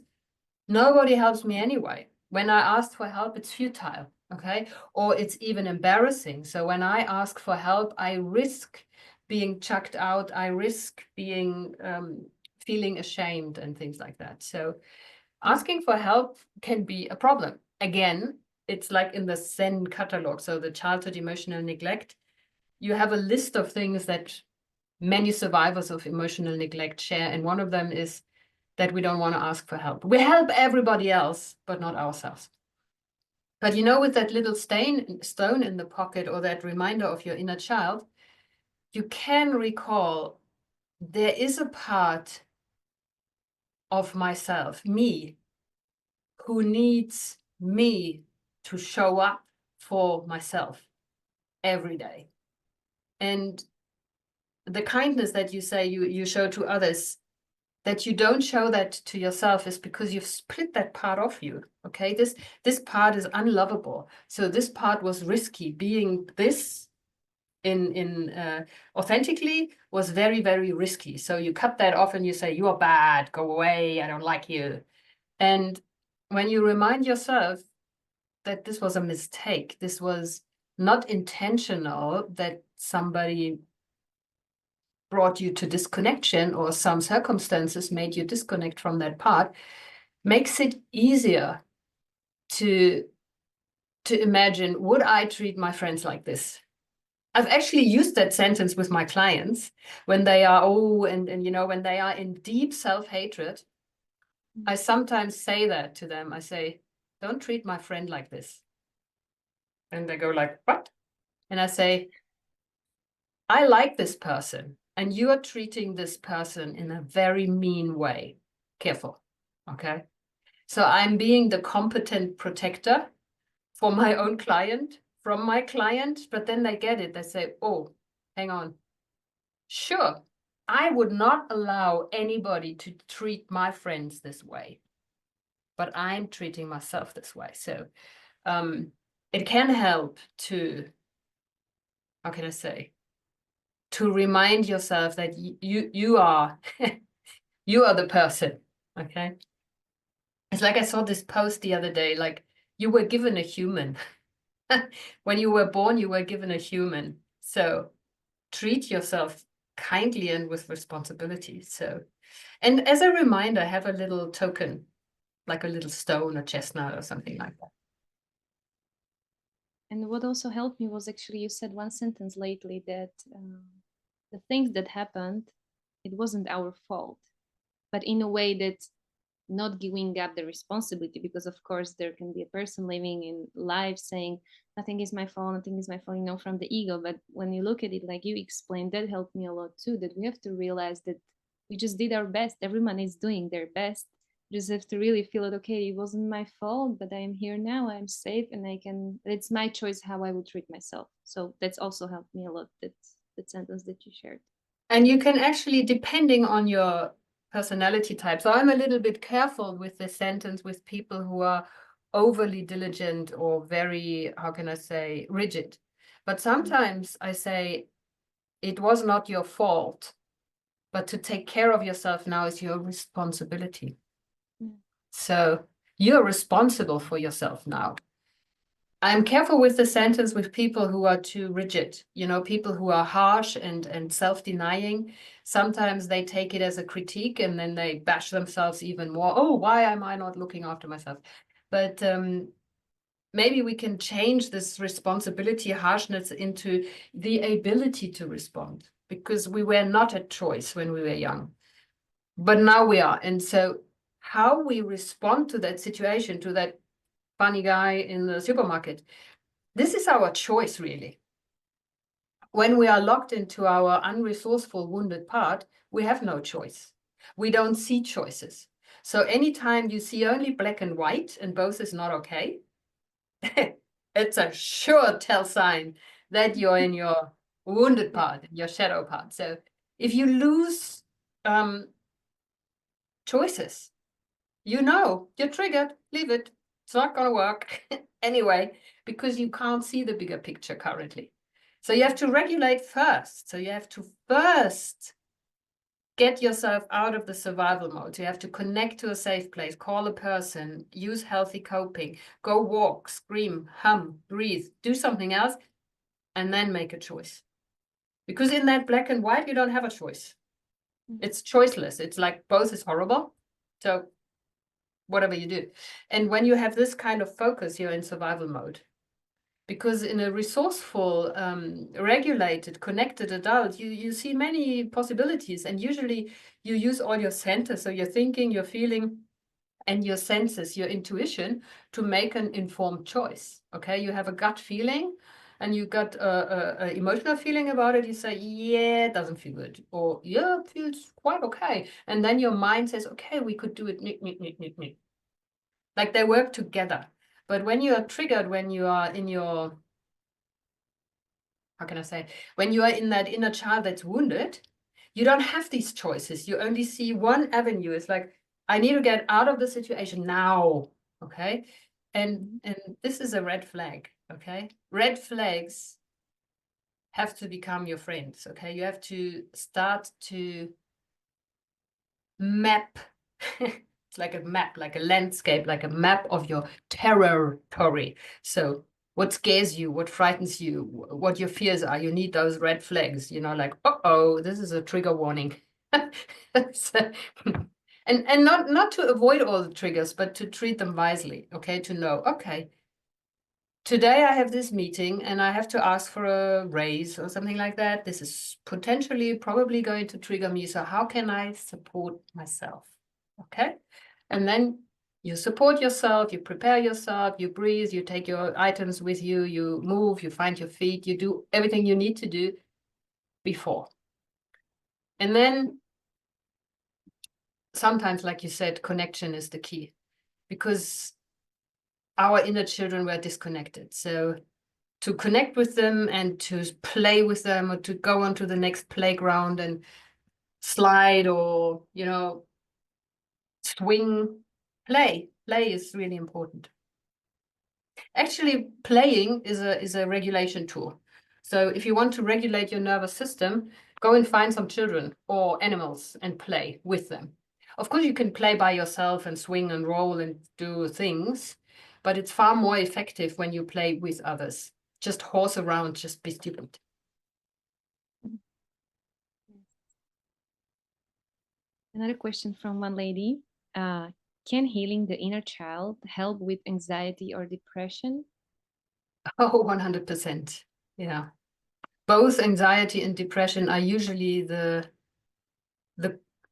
Nobody helps me anyway. When I ask for help, it's futile. Okay, or it's even embarrassing. So when I ask for help, I risk being chucked out. I risk being feeling ashamed and things like that. So asking for help can be a problem. Again, it's like in the Zen catalog, so the childhood emotional neglect. You have a list of things that many survivors of emotional neglect share, and one of them is that we don't want to ask for help. We help everybody else, but not ourselves. But you know, with that little stone in the pocket, or that reminder of your inner child, you can recall there is a part of myself, me, who needs me to show up for myself every day. And the kindness that you say you show to others, that you don't show that to yourself, is because you've split that part of you. Okay, this part is unlovable. So this part was risky. Being this in authentically was very, very risky. So you cut that off and you say, you are bad, go away, I don't like you. And when you remind yourself that this was a mistake, this was not intentional, that somebody brought you to disconnection or some circumstances made you disconnect from that part, makes it easier to imagine, would I treat my friends like this? I've actually used that sentence with my clients when they are, and you know, when they are in deep self-hatred. I sometimes say that to them. I say, don't treat my friend like this. And they go like, what? And I say, I like this person, and you are treating this person in a very mean way. Careful, okay? So I'm being the competent protector for my own client, from my client, but then they get it. They say, oh, hang on. Sure, I would not allow anybody to treat my friends this way, but I'm treating myself this way. So it can help to, how can I say, to remind yourself that you are you are the person. Okay, it's like I saw this post the other day, like you were given a human. When you were born, you were given a human. So treat yourself kindly and with responsibility. So, and as a reminder, have a little token, like a little stone or chestnut or something like that. And what also helped me was, actually, you said one sentence lately that the things that happened, it wasn't our fault, but in a way that not giving up the responsibility, because of course there can be a person living in life saying nothing is my fault, nothing is my fault, from the ego. But when you look at it, like you explained, that helped me a lot too, that we have to realize that we just did our best. Everyone is doing their best. You just have to really feel it. Okay, it wasn't my fault, but I am here now, I'm safe, and it's my choice how I will treat myself. So that's also helped me a lot, that sentence that you shared. And you can actually, depending on your personality type. So I'm a little bit careful with this sentence with people who are overly diligent or very, how can I say, rigid. But sometimes I say, it was not your fault, but to take care of yourself now is your responsibility. So you're responsible for yourself now. I'm careful with the sentence with people who are too rigid, people who are harsh and self-denying. Sometimes they take it as a critique and then they bash themselves even more. Oh, why am I not looking after myself? But maybe we can change this responsibility harshness into the ability to respond, because we were not a choice when we were young, but now we are. And so how we respond to that situation, to that funny guy in the supermarket, this is our choice, really. When we are locked into our unresourceful, wounded part, we have no choice. We don't see choices. So anytime you see only black and white and both is not okay, it's a sure tell sign that you're in your wounded part, your shadow part. So if you lose choices, you're triggered, leave it. It's not going to work anyway, because you can't see the bigger picture currently. So you have to regulate first. So you have to first get yourself out of the survival mode. You have to connect to a safe place, call a person, use healthy coping, go walk, scream, hum, breathe, do something else, and then make a choice. Because in that black and white, you don't have a choice. It's choiceless. It's like both is horrible. So whatever you do. And when you have this kind of focus, you're in survival mode. Because in a resourceful, regulated, connected adult, you see many possibilities. And usually you use all your centers, so your thinking, your feeling, and your senses, your intuition, to make an informed choice. Okay, you have a gut feeling, and you got a emotional feeling about it. You say, yeah, it doesn't feel good, or yeah, it feels quite okay. And then your mind says, okay, we could do it. Like they work together. But when you are triggered, when you are in your, how can I say, when you are in that inner child that's wounded, you don't have these choices. You only see one avenue. It's like, I need to get out of the situation now. Okay. And this is a red flag. Okay. Red flags have to become your friends. Okay. You have to start to map. It's like a map, like a landscape, like a map of your territory. So what scares you, what frightens you, what your fears are. You need those red flags, like, uh-oh, this is a trigger warning. So, and not to avoid all the triggers, but to treat them wisely. Okay, to know, okay, today I have this meeting and I have to ask for a raise or something like that. This is potentially probably going to trigger me. So how can I support myself? Okay. And then you support yourself, you prepare yourself, you breathe, you take your items with you, you move, you find your feet, you do everything you need to do before. And then sometimes, like you said, connection is the key, because our inner children were disconnected. So to connect with them and to play with them, or to go on to the next playground and slide, or, swing, play is really important. Actually, playing is a regulation tool. So if you want to regulate your nervous system, go and find some children or animals and play with them. Of course, you can play by yourself and swing and roll and do things, but it's far more effective when you play with others. Just horse around, just be stupid. Another question from one lady. Can healing the inner child help with anxiety or depression? Oh, 100%. Yeah. both anxiety and depression are usually the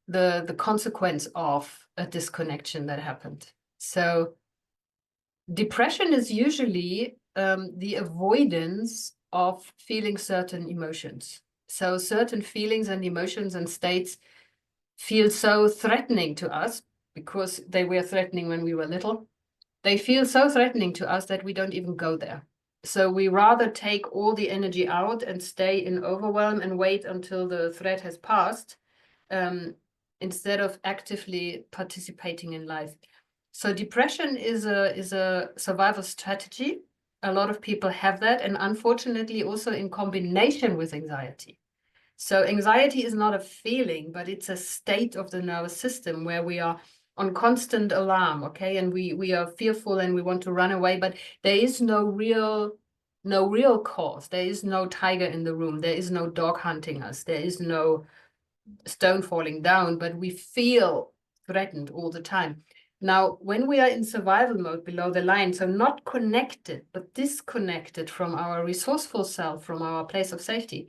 the consequence of a disconnection that happened. So depression is usually the avoidance of feeling certain emotions. So certain feelings and emotions and states feel so threatening to us because they were threatening when we were little. They feel so threatening to us that we don't even go there. So we rather take all the energy out and stay in overwhelm and wait until the threat has passed, instead of actively participating in life. So depression is a survival strategy. A lot of people have that, and unfortunately also in combination with anxiety. So anxiety is not a feeling, but it's a state of the nervous system where we are on constant alarm, okay? And we are fearful and we want to run away, but there is no real cause. There is no tiger in the room. There is no dog hunting us. There is no stone falling down, but we feel threatened all the time. Now, when we are in survival mode below the line, so not connected, but disconnected from our resourceful self, from our place of safety,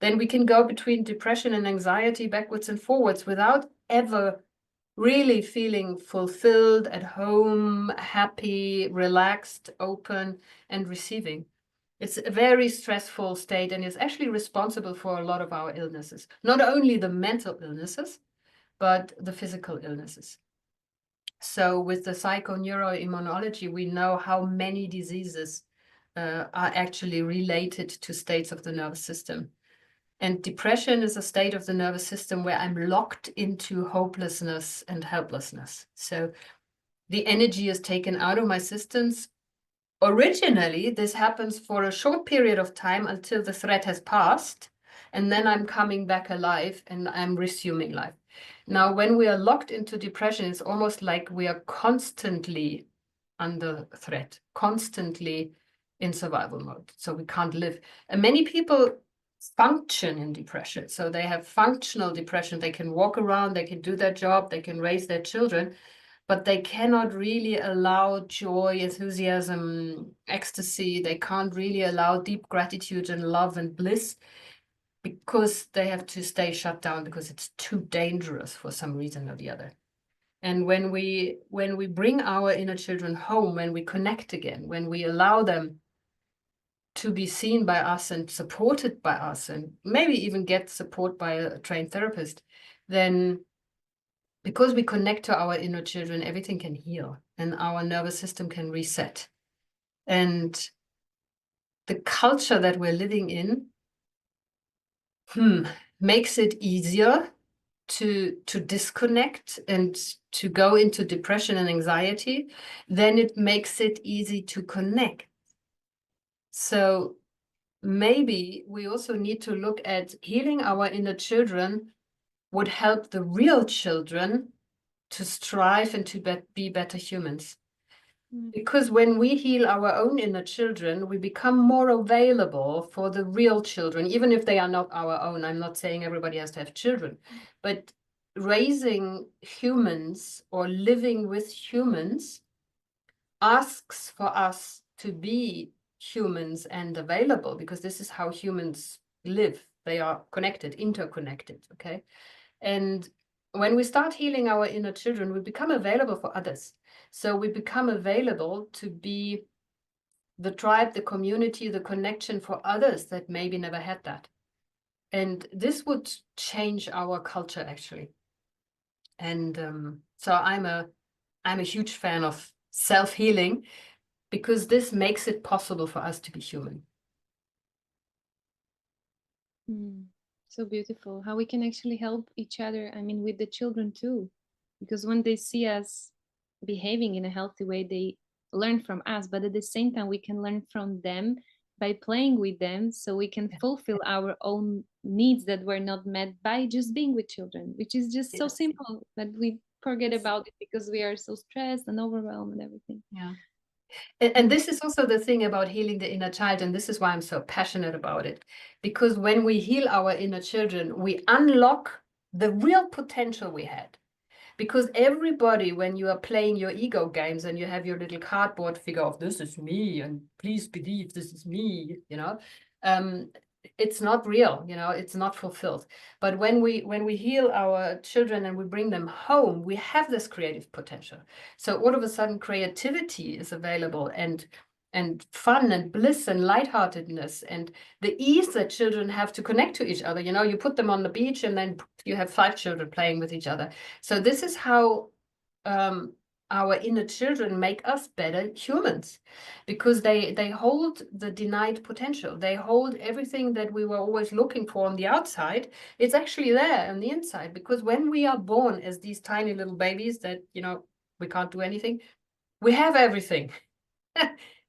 then we can go between depression and anxiety backwards and forwards without ever really feeling fulfilled, at home, happy, relaxed, open, and receiving. It's a very stressful state and is actually responsible for a lot of our illnesses, not only the mental illnesses, but the physical illnesses. So with the psychoneuroimmunology, we know how many diseases are actually related to states of the nervous system. And depression is a state of the nervous system where I'm locked into hopelessness and helplessness. So the energy is taken out of my systems. Originally, this happens for a short period of time until the threat has passed, and then I'm coming back alive and I'm resuming life. Now, when we are locked into depression, it's almost like we are constantly under threat, constantly in survival mode. So we can't live. And many people function in depression. So they have functional depression. They can walk around, they can do their job, they can raise their children, but they cannot really allow joy, enthusiasm, ecstasy. They can't really allow deep gratitude and love and bliss because they have to stay shut down because it's too dangerous for some reason or the other. And when we bring our inner children home, when we connect again, when we allow them to be seen by us and supported by us, and maybe even get support by a trained therapist, then because we connect to our inner children, everything can heal and our nervous system can reset. And the culture that we're living in makes it easier to disconnect and to go into depression and anxiety, then it makes it easy to connect. So maybe we also need to look at healing our inner children would help the real children to strive and to be better humans. Because when we heal our own inner children, we become more available for the real children, even if they are not our own. I'm not saying everybody has to have children, but raising humans or living with humans asks for us to be humans and available, because this is how humans live. They are connected, interconnected, okay? And when we start healing our inner children, we become available for others. So we become available to be the tribe, the community, the connection for others that maybe never had that. And this would change our culture, actually. And so I'm a huge fan of self-healing, because this makes it possible for us to be human. So beautiful how we can actually help each other. I mean, with the children too, because when they see us behaving in a healthy way, they learn from us, but at the same time, we can learn from them by playing with them, so we can fulfill our own needs that were not met by just being with children, which is just so simple, but we forget about it because we are so stressed and overwhelmed and everything. Yeah. And this is also the thing about healing the inner child, and this is why I'm so passionate about it. Because when we heal our inner children, we unlock the real potential we had. Because everybody, when you are playing your ego games and you have your little cardboard figure of this is me, and please believe this is me, it's not real, you know, it's not fulfilled. But when we heal our children and we bring them home, we have this creative potential. So all of a sudden creativity is available, and fun and bliss and lightheartedness and the ease that children have to connect to each other. You know, you put them on the beach and then you have 5 children playing with each other. So this is how our inner children make us better humans, because they hold the denied potential. They hold everything that we were always looking for on the outside. It's actually there on the inside, because when we are born as these tiny little babies that, you know, we can't do anything, we have everything.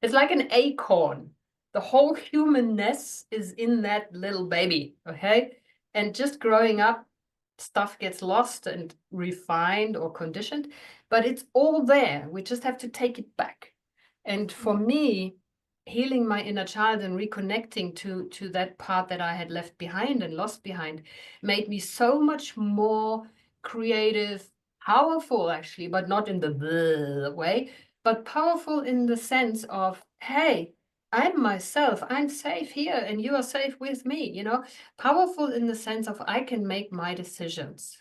It's like an acorn. The whole humanness is in that little baby, okay? And just growing up, stuff gets lost and refined or conditioned, but it's all there. We just have to take it back. And for me, healing my inner child and reconnecting to that part that I had left behind and lost behind made me so much more creative, powerful actually, but not in the way, but powerful in the sense of, hey, I'm myself, I'm safe here and you are safe with me, you know, powerful in the sense of I can make my decisions.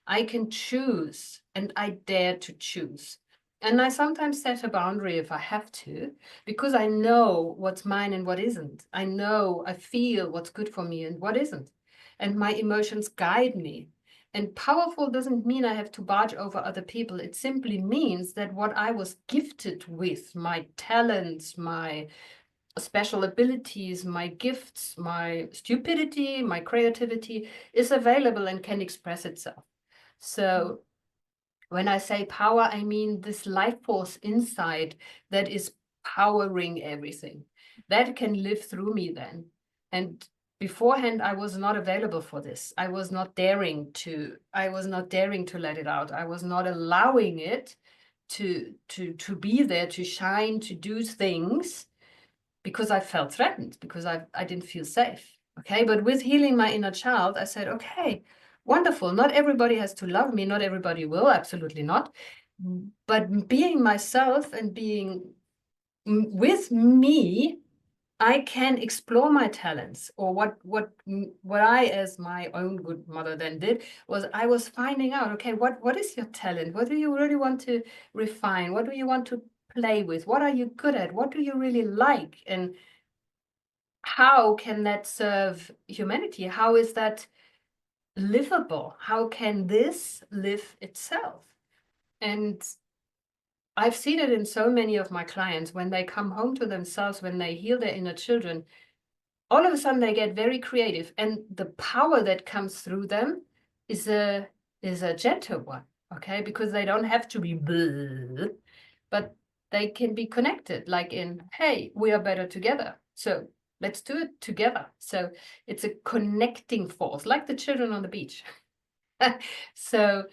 I can choose and I dare to choose. And I sometimes set a boundary if I have to, because I know what's mine and what isn't. I know, I feel what's good for me and what isn't. And my emotions guide me. And powerful doesn't mean I have to barge over other people. It simply means that what I was gifted with, my talents, my special abilities, my gifts, my stupidity, my creativity, is available and can express itself. So when I say power, I mean this life force inside that is powering everything. That can live through me then. And beforehand, I was not available for this. I was not daring to let it out. I was not allowing it to be there, to shine, to do things, because I felt threatened, because I didn't feel safe. Okay. But with healing my inner child, I said, okay, wonderful. Not everybody has to love me. Not everybody will. Absolutely not. But being myself and being with me, I can explore my talents. Or what I, as my own good mother, then did was I was finding out, okay, what is your talent? What do you really want to refine? What do you want to play with? What are you good at? What do you really like? And how can that serve humanity? How is that livable? How can this live itself? And I've seen it in so many of my clients when they come home to themselves, when they heal their inner children, all of a sudden they get very creative, and the power that comes through them is a gentle one, okay? Because they don't have to be bleh, but they can be connected, like in, hey, we are better together, so let's do it together. So it's a connecting force, like the children on the beach. So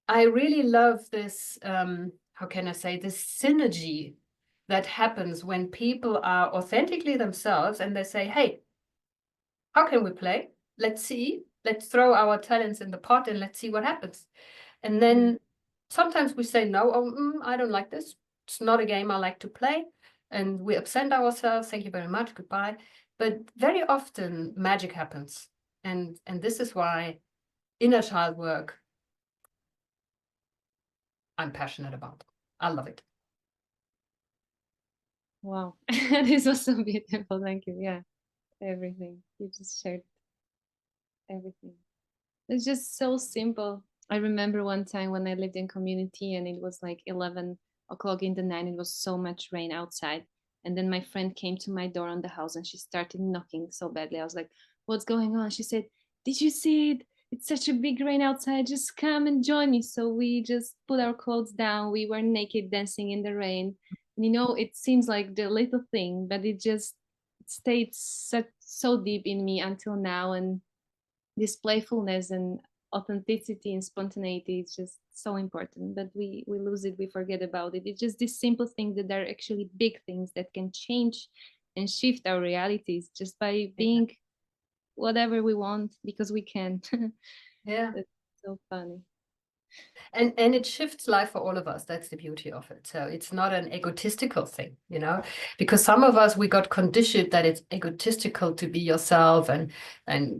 I really love this, how can I say, this synergy that happens when people are authentically themselves and they say, hey, how can we play? Let's see. Let's throw our talents in the pot and let's see what happens. And then sometimes we say, no, I don't like this. It's not a game I like to play. And we absent ourselves. Thank you very much. Goodbye. But very often magic happens. And this is why inner child work I'm passionate about. I love it. Wow, this was so beautiful. Thank you. Yeah, everything. You just shared everything. It's just so simple. I remember one time when I lived in community and it was like 11 o'clock in the night. It was so much rain outside. And then my friend came to my door on the house and she started knocking so badly. I was like, what's going on? She said, did you see it? It's such a big rain outside. Just come and join me. So we just put our clothes down. We were naked dancing in the rain. And, you know, it seems like the little thing, but it just stayed so deep in me until now. And this playfulness and authenticity and spontaneity is just so important, but we lose it, we forget about it. It's just these simple things that are actually big things that can change and shift our realities just by being whatever we want, because we can. Yeah. That's so funny. And it shifts life for all of us. That's the beauty of it. So it's not an egotistical thing, because some of us, we got conditioned that it's egotistical to be yourself and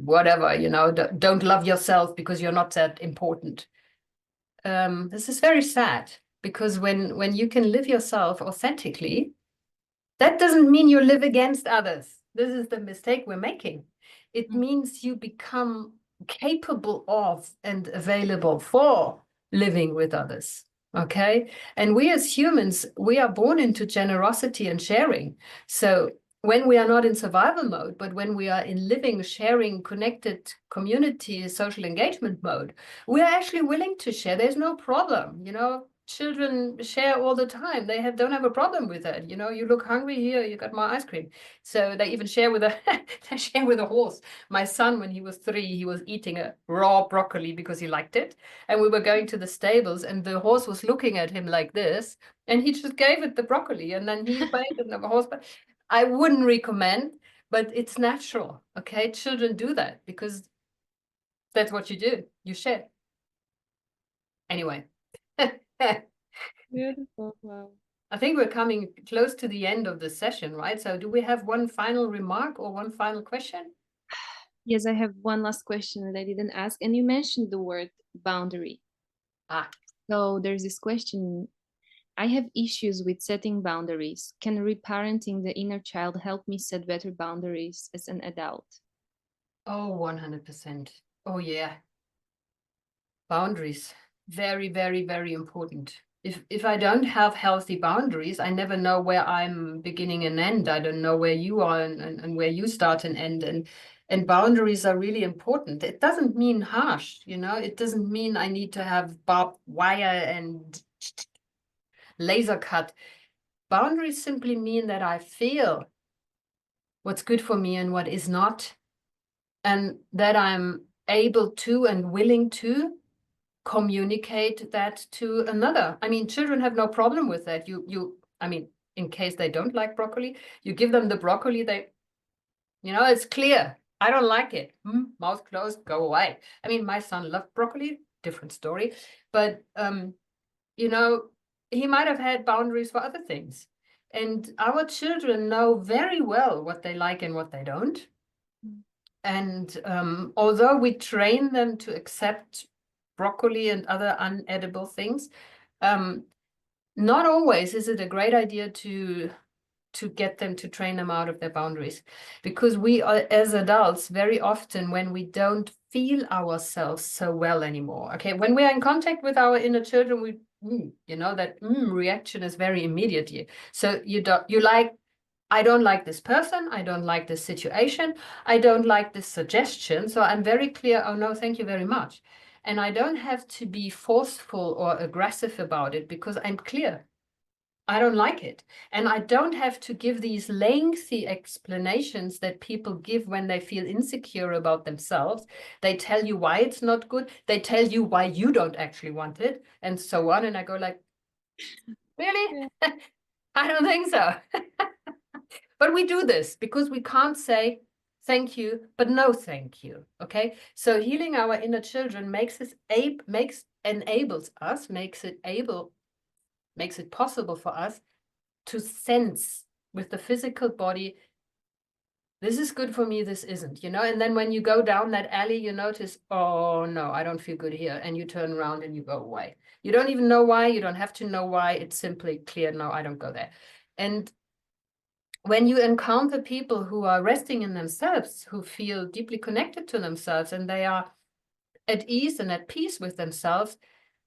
whatever, don't love yourself because you're not that important. This is very sad, because when you can live yourself authentically, that doesn't mean you live against others. This is the mistake we're making. It means you become capable of and available for living with others. Okay. And we as humans, we are born into generosity and sharing. So when we are not in survival mode, but when we are in living, sharing, connected community, social engagement mode, we are actually willing to share. There's no problem. Children share all the time. They don't have a problem with that. You look hungry, here, you got my ice cream. So they even share with they share with a horse. My son, when he was 3, he was eating a raw broccoli because he liked it. And we were going to the stables, and the horse was looking at him like this, and he just gave it the broccoli, and then he waited, and the horse. But I wouldn't recommend, but it's natural. Okay, children do that because that's what you do. You share. Anyway. Beautiful. Wow. I think we're coming close to the end of the session, right? So do we have one final remark or one final question? Yes, I have one last question that I didn't ask. And you mentioned the word boundary. Ah, So there's this question. I have issues with setting boundaries. Can reparenting the inner child help me set better boundaries as an adult? oh, 100%. Oh, yeah. Boundaries. Very, very, very important. If I don't have healthy boundaries, I never know where I'm beginning and end. I don't know where you are and where you start and end. And boundaries are really important. It doesn't mean harsh, it doesn't mean I need to have barbed wire and laser cut. Boundaries simply mean that I feel what's good for me and what is not, and that I'm able to and willing to communicate that to another. I mean, children have no problem with that. I mean, in case they don't like broccoli, you give them the broccoli, it's clear. I don't like it. Mouth closed, go away. I mean, my son loved broccoli, different story. But, he might have had boundaries for other things. And our children know very well what they like and what they don't. And although we train them to accept broccoli and other unedible things, not always is it a great idea to get them, to train them out of their boundaries, because we are, as adults, very often, when we don't feel ourselves so well anymore, okay, when we are in contact with our inner children, we that reaction is very immediate. So I don't like this person, I don't like this situation, I don't like this suggestion, so I'm very clear, oh no, thank you very much. And I don't have to be forceful or aggressive about it, because I'm clear. I don't like it. And I don't have to give these lengthy explanations that people give when they feel insecure about themselves. They tell you why it's not good. They tell you why you don't actually want it, and so on. And I go like, really? Yeah. I don't think so. But we do this because we can't say thank you, but no thank you. Okay. So healing our inner children makes it possible for us to sense with the physical body, this is good for me, this isn't, and then when you go down that alley, you notice, oh no, I don't feel good here. And you turn around and you go away. You don't even know why. You don't have to know why. It's simply clear. No, I don't go there. And when you encounter people who are resting in themselves, who feel deeply connected to themselves, and they are at ease and at peace with themselves,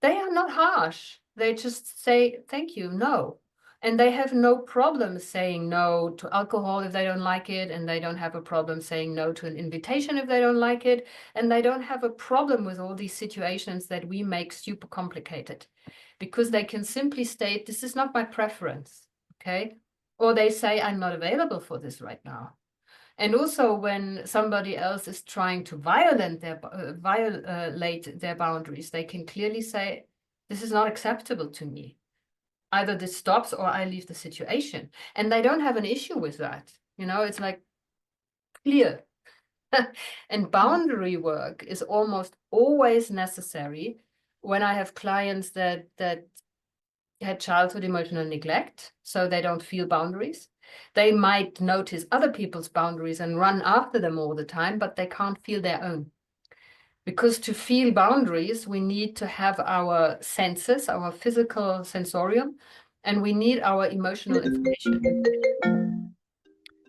they are not harsh. They just say, thank you, no. And they have no problem saying no to alcohol if they don't like it. And they don't have a problem saying no to an invitation if they don't like it. And they don't have a problem with all these situations that we make super complicated, because they can simply state, this is not my preference. Okay. Or they say, I'm not available for this right now. And also when somebody else is trying to violate their boundaries, they can clearly say, this is not acceptable to me. Either this stops or I leave the situation. And they don't have an issue with that. It's like clear. And boundary work is almost always necessary when I have clients that had childhood emotional neglect, so they don't feel boundaries, they might notice other people's boundaries and run after them all the time, but they can't feel their own. Because to feel boundaries, we need to have our senses, our physical sensorium, and we need our emotional information.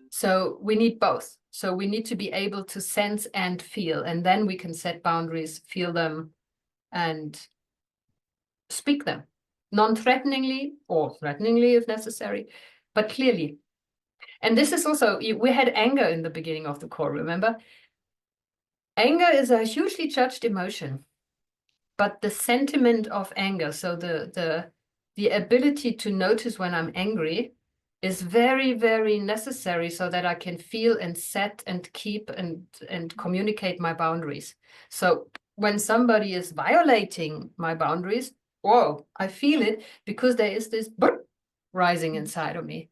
So we need both. So we need to be able to sense and feel, and then we can set boundaries, feel them, and speak them, non-threateningly or threateningly if necessary, but clearly. And this is also, we had anger in the beginning of the call, remember? Anger is a hugely judged emotion, but the sentiment of anger, so the ability to notice when I'm angry, is very, very necessary so that I can feel and set and keep and communicate my boundaries. So when somebody is violating my boundaries, whoa, I feel it, because there is this rising inside of me.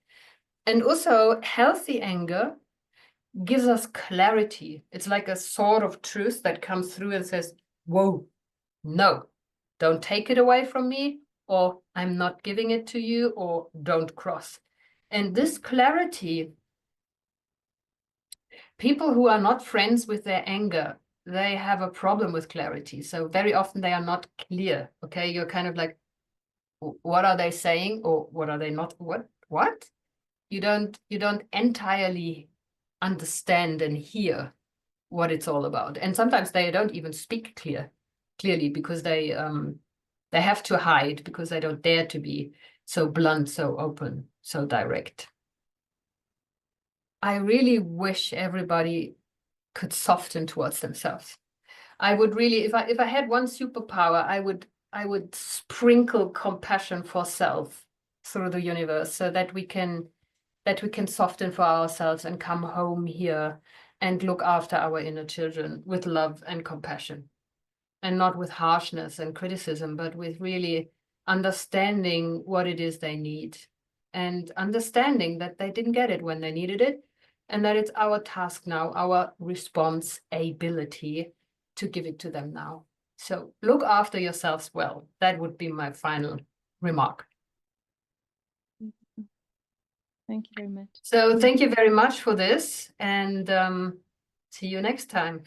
And also healthy anger gives us clarity. It's like a sword of truth that comes through and says, whoa, no, don't take it away from me, or I'm not giving it to you, or don't cross. And this clarity, people who are not friends with their anger, they have a problem with clarity. So very often they are not clear. Okay, you're kind of like, what are they saying, or what are they not? What? You don't entirely understand and hear what it's all about. And sometimes they don't even speak clearly because they have to hide, because they don't dare to be so blunt, so open, so direct. I really wish everybody could soften towards themselves. I would really, if I had one superpower, I would sprinkle compassion for self through the universe, so that we can soften for ourselves and come home here and look after our inner children with love and compassion, and not with harshness and criticism, but with really understanding what it is they need, and understanding that they didn't get it when they needed it, and that it's our task now, our responsibility, to give it to them now. So look after yourselves well. That would be my final remark. Thank you very much. So thank you very much for this, and see you next time.